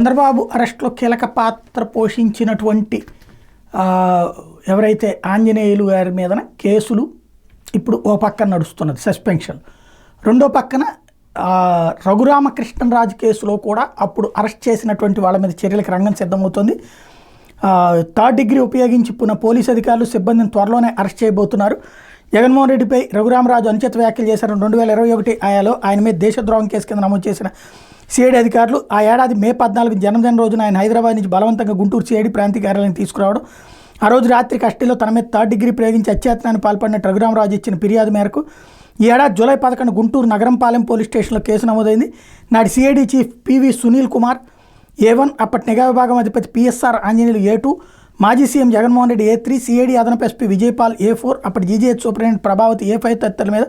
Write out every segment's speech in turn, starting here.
చంద్రబాబు అరెస్ట్లో కీలక పాత్ర పోషించినటువంటి ఎవరైతే ఆంజనేయులు గారి మీదన కేసులు ఇప్పుడు ఓ పక్కన నడుస్తున్నది సస్పెన్షన్, రెండో పక్కన రఘురామకృష్ణరాజు కేసులో కూడా అప్పుడు అరెస్ట్ చేసినటువంటి వాళ్ళ మీద చర్యలకు రంగం సిద్ధమవుతుంది. థర్డ్ డిగ్రీ ఉపయోగించి పోలీసు అధికారులు సిబ్బందిని త్వరలోనే అరెస్ట్ చేయబోతున్నారు. జగన్మోహన్ రెడ్డిపై రఘురామరాజు అనుచిత వ్యాఖ్యలు చేశారు. 2021 ఆయాలో ఆయన మీద దేశద్రోహం కేసు కింద నమోదు చేసిన సిఐడి అధికారులు ఆ ఏడాది మే 14 జన్మదిన రోజున ఆయన హైదరాబాద్ నుంచి బలవంతంగా గుంటూరు సిఐడి ప్రాంతీయ కార్యాలయం తీసుకురావడం, ఆ రోజు రాత్రి కస్టడీలో తన మీద థర్డ్ డిగ్రీ ప్రయోగించి అత్యాచారానికి పాల్పడిన రఘురామరాజు ఇచ్చిన ఫిర్యాదు మేరకు ఈ ఏడాది జూలై 11 గుంటూరు నగరంపాలెం పోలీస్ స్టేషన్లో కేసు నమోదైంది. నాటి CID chief PV Sunil Kumar A1, అప్పటి నిఘా విభాగం అధిపతి పిఎస్ఆర్ ఆంజనేయులు A2, మాజీ CM Jaganmohan Reddy A3, CID అదనపు ఎస్పీ విజయపాల్ A4, అప్పటి జీజీహెచ్ సూపరింటెండెంట్ ప్రభావతి A5 తదితరుల మీద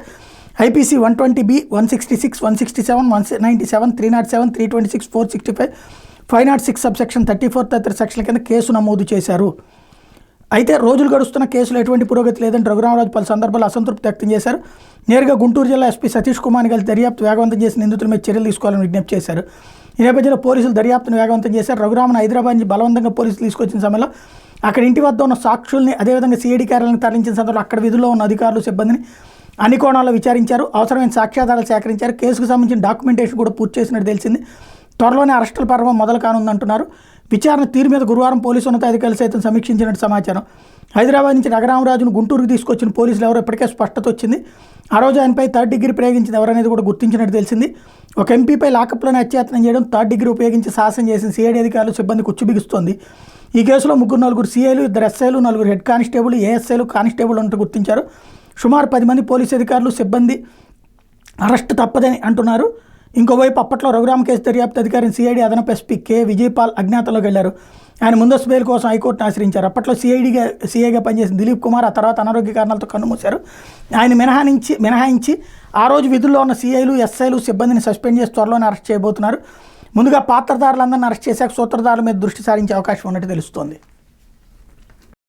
ఐపీసీ 120B, 166, 167, 197, 307, 326, 465, 506 సబ్సెక్షన్ 34 తదితర సెక్షన్ల కింద కేసు నమోదు చేశారు. అయితే రోజులు గడుస్తున్న కేసులో ఎటువంటి పురోగతి లేదని రఘురామరాజు పలు సందర్భాల్లో అసంతృప్తి వ్యక్తం చేశారు. నేరుగా గుంటూరు జిల్లా ఎస్పీ సతీష్ కుమార్ని కలిసి దర్యాప్తు వేగవంతం చేసి నిందితుల మీద చర్యలు తీసుకోవాలని విజ్ఞప్తి చేశారు. ఈ నేపథ్యంలో పోలీసులు దర్యాప్తును వేగవంతం చేశారు. రఘురామను హైదరాబాద్ నుంచి బలవంతంగా పోలీసులు తీసుకొచ్చిన సమయంలో అక్కడ ఇంటి వద్ద ఉన్న సాక్షుల్ని, అదేవిధంగా సిఐడి కార్యాలయానికి తరలించిన సందర్భంలో అక్కడ విధుల్లో ఉన్న అధికారులు, సిబ్బందిని అన్ని కోణాల్లో విచారించారు. అవసరమైన సాక్ష్యాధారాలు సేకరించారు. కేసుకు సంబంధించిన డాక్యుమెంటేషన్ కూడా పూర్తి చేసినట్టు తెలిసింది. త్వరలోనే అరెస్టుల పర్వం మొదలు కానుందంటున్నారు. విచారణ తీరు మీద గురువారం పోలీసు ఉన్నతాధికారులు సైతం సమీక్షించినట్టు సమాచారం. హైదరాబాద్ నుంచి రఘురామరాజును గుంటూరుకు తీసుకొచ్చిన పోలీసులు ఎవరో ఇప్పటికే స్పష్టత వచ్చింది. ఆ రోజు ఆయనపై థర్డ్ డిగ్రీ ప్రయోగించింది ఎవరనేది కూడా గుర్తించినట్టు తెలిసింది. ఒక ఎంపీపై లాకప్లోనే అత్యాచారం చేయడం, థర్డ్ డిగ్రీ ఉపయోగించి సాహసం చేసిన సిఐడి అధికారులు సిబ్బంది కుచ్చుబిగుస్తోంది. ఈ కేసులో 3 సీఐలు, 2 ఎస్ఐలు, 4 హెడ్ కానిస్టేబుల్, ఏఎస్ఐలు, కానిస్టేబుల్ ఉన్నట్టు గుర్తించారు. సుమారు 10 మంది పోలీసు అధికారులు, సిబ్బంది అరెస్టు తప్పదని అంటున్నారు. ఇంకోవైపు అప్పట్లో రఘురామ కేసు దర్యాప్తు అధికారిని సిఐడి అదనపు ఎస్పీ కె విజయపాల్ అజ్ఞాతంలోకి వెళ్లారు. ఆయన ముందస్తు బెయిల్ కోసం హైకోర్టును ఆశ్రయించారు. అప్పట్లో సిఐగా పనిచేసిన దిలీప్ కుమార్ ఆ తర్వాత అనారోగ్య కారణాలతో కన్నుమూశారు. ఆయన మినహాయించి ఆ రోజు విధుల్లో ఉన్న సిఐలు, ఎస్ఐలు, సిబ్బందిని సస్పెండ్ చేసి త్వరలోనే అరెస్ట్ చేయబోతున్నారు. ముందుగా పాత్రధారులందరినీ అరెస్ట్ చేశాక సూత్రధారుల మీద దృష్టి సారించే అవకాశం ఉన్నట్టు తెలుస్తోంది.